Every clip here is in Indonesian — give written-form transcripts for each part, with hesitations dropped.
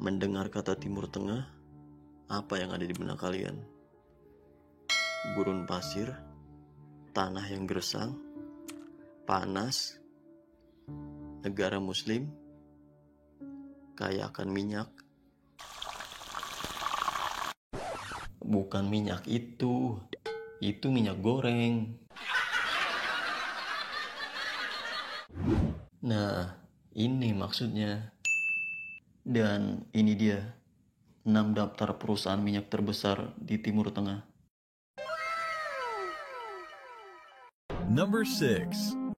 Mendengar kata Timur Tengah, apa yang ada di benak kalian? Gurun pasir, tanah yang gersang, panas, negara muslim, kaya akan minyak. Bukan minyak itu minyak goreng. Nah, ini maksudnya. Dan ini dia 6 daftar perusahaan minyak terbesar di Timur Tengah. Number 6.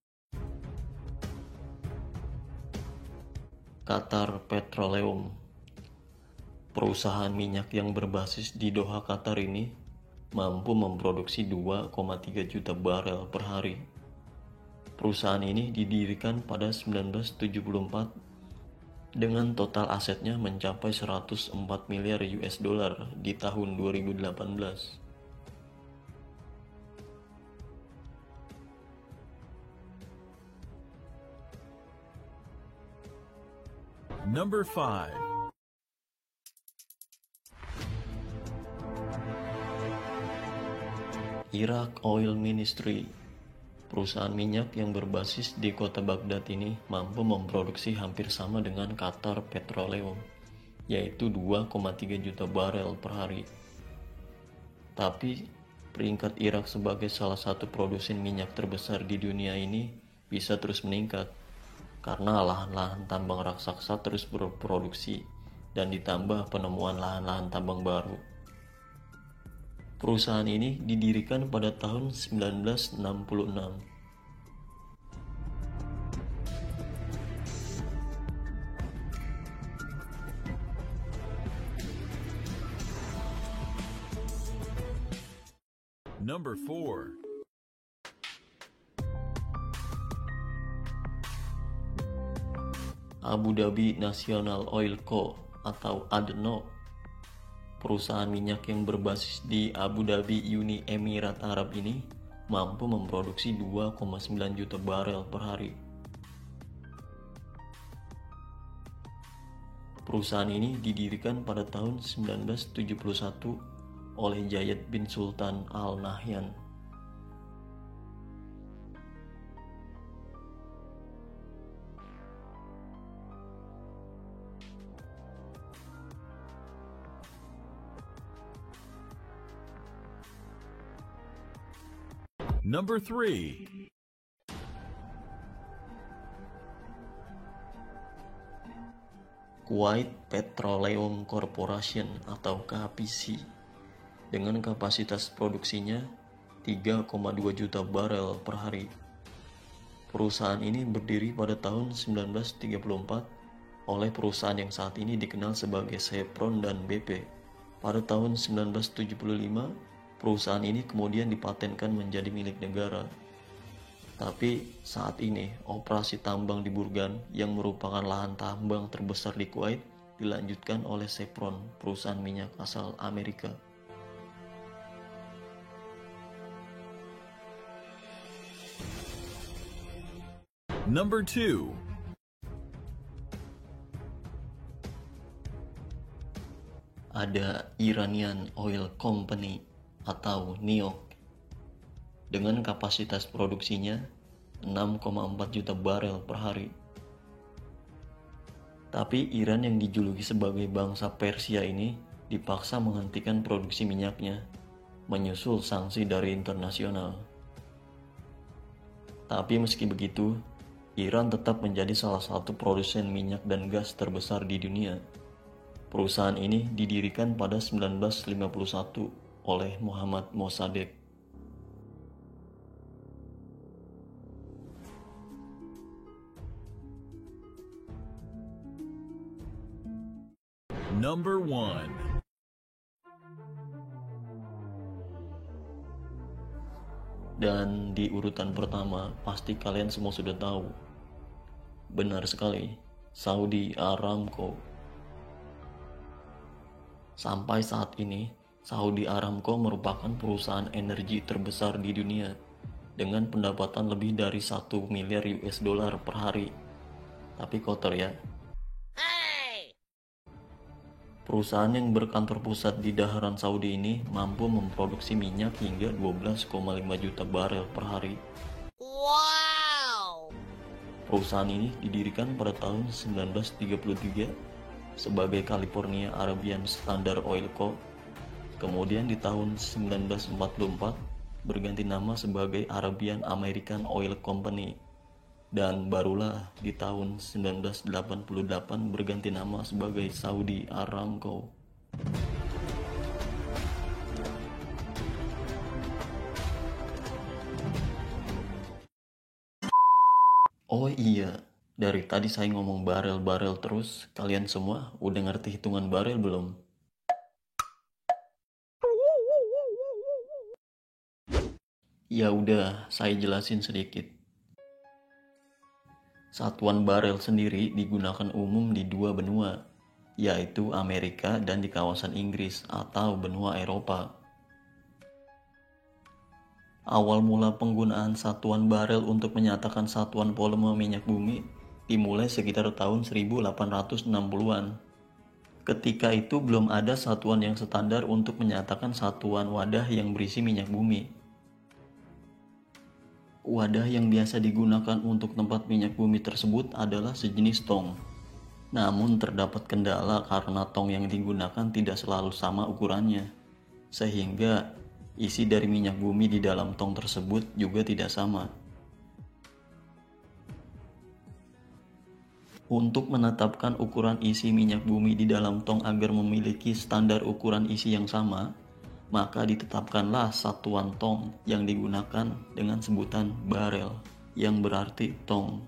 Qatar Petroleum. Perusahaan minyak yang berbasis di Doha, Qatar ini mampu memproduksi 2,3 juta barel per hari. Perusahaan ini didirikan pada 1974 dengan total asetnya mencapai 104 miliar US dollar di tahun 2018. Number 5. Iraq Oil Ministry. Perusahaan minyak yang berbasis di kota Baghdad ini mampu memproduksi hampir sama dengan Qatar Petroleum, yaitu 2,3 juta barel per hari. Tapi, peringkat Irak sebagai salah satu produsen minyak terbesar di dunia ini bisa terus meningkat, karena lahan-lahan tambang raksasa terus berproduksi dan ditambah penemuan lahan-lahan tambang baru. Perusahaan ini didirikan pada tahun 1966. Number 4. Abu Dhabi National Oil Co. atau ADNOC. Perusahaan minyak yang berbasis di Abu Dhabi Uni Emirat Arab ini mampu memproduksi 2,9 juta barel per hari. Perusahaan ini didirikan pada tahun 1971 oleh Zayed bin Sultan Al Nahyan. Number 3. Kuwait Petroleum Corporation atau KPC dengan kapasitas produksinya 3,2 juta barel per hari. Perusahaan ini berdiri pada tahun 1934 oleh perusahaan yang saat ini dikenal sebagai Chevron dan BP. Pada tahun 1975, perusahaan ini kemudian dipatenkan menjadi milik negara. Tapi saat ini, operasi tambang di Burgan yang merupakan lahan tambang terbesar di Kuwait dilanjutkan oleh Chevron, perusahaan minyak asal Amerika. Number 2. Ada Iranian Oil Company atau NIOC dengan kapasitas produksinya 6,4 juta barel per hari. Tapi Iran yang dijuluki sebagai bangsa Persia ini dipaksa menghentikan produksi minyaknya menyusul sanksi dari internasional. Tapi meski begitu, Iran tetap menjadi salah satu produsen minyak dan gas terbesar di dunia. Perusahaan ini didirikan pada 1951 oleh Mohammad Mossadegh. Number 1. Dan di urutan pertama, pasti kalian semua sudah tahu. Benar sekali, Saudi Aramco. Sampai saat ini, Saudi Aramco merupakan perusahaan energi terbesar di dunia dengan pendapatan lebih dari 1 miliar US dollar per hari. Tapi kotor ya. Perusahaan yang berkantor pusat di daharan Saudi ini mampu memproduksi minyak hingga 12,5 juta barel per hari. Wow! Perusahaan ini didirikan pada tahun 1933 sebagai California Arabian Standard Oil Co. Kemudian di tahun 1944 berganti nama sebagai Arabian American Oil Company. Dan barulah di tahun 1988 berganti nama sebagai Saudi Aramco. Oh iya, dari tadi saya ngomong barel-barel terus, kalian semua udah ngerti hitungan barel belum? Ya udah, saya jelasin sedikit. Satuan barel sendiri digunakan umum di dua benua, yaitu Amerika dan di kawasan Inggris atau benua Eropa. Awal mula penggunaan satuan barel untuk menyatakan satuan volume minyak bumi dimulai sekitar tahun 1860-an. Ketika itu belum ada satuan yang standar untuk menyatakan satuan wadah yang berisi minyak bumi. Wadah yang biasa digunakan untuk tempat minyak bumi tersebut adalah sejenis tong. Namun terdapat kendala karena tong yang digunakan tidak selalu sama ukurannya, sehingga isi dari minyak bumi di dalam tong tersebut juga tidak sama. Untuk menetapkan ukuran isi minyak bumi di dalam tong agar memiliki standar ukuran isi yang sama, maka ditetapkanlah satuan tong yang digunakan dengan sebutan barel, yang berarti tong.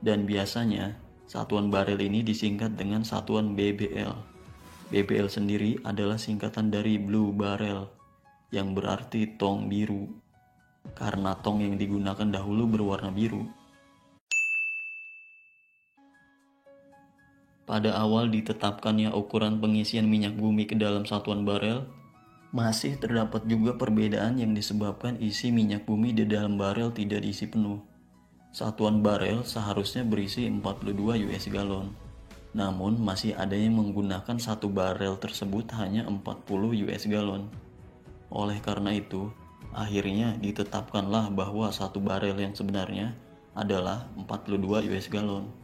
Dan biasanya, satuan barel ini disingkat dengan satuan BBL. BBL sendiri adalah singkatan dari Blue Barrel, yang berarti tong biru, karena tong yang digunakan dahulu berwarna biru. Pada awal ditetapkannya ukuran pengisian minyak bumi ke dalam satuan barel, masih terdapat juga perbedaan yang disebabkan isi minyak bumi di dalam barel tidak diisi penuh. Satuan barel seharusnya berisi 42 US gallon, namun masih ada yang menggunakan satu barel tersebut hanya 40 US gallon. Oleh karena itu, akhirnya ditetapkanlah bahwa satu barel yang sebenarnya adalah 42 US gallon.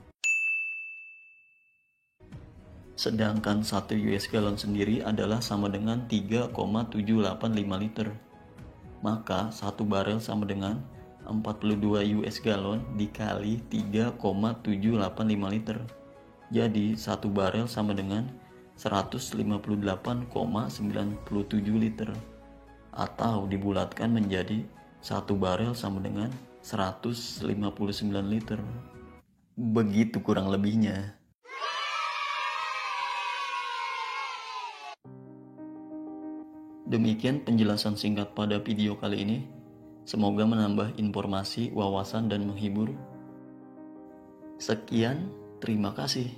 Sedangkan 1 US gallon sendiri adalah sama dengan 3,785 liter. Maka 1 barel sama dengan 42 US gallon dikali 3,785 liter. Jadi 1 barel sama dengan 158,97 liter. Atau dibulatkan menjadi 1 barel sama dengan 159 liter. Begitu kurang lebihnya. Demikian penjelasan singkat pada video kali ini. Semoga menambah informasi, wawasan, dan menghibur. Sekian, terima kasih.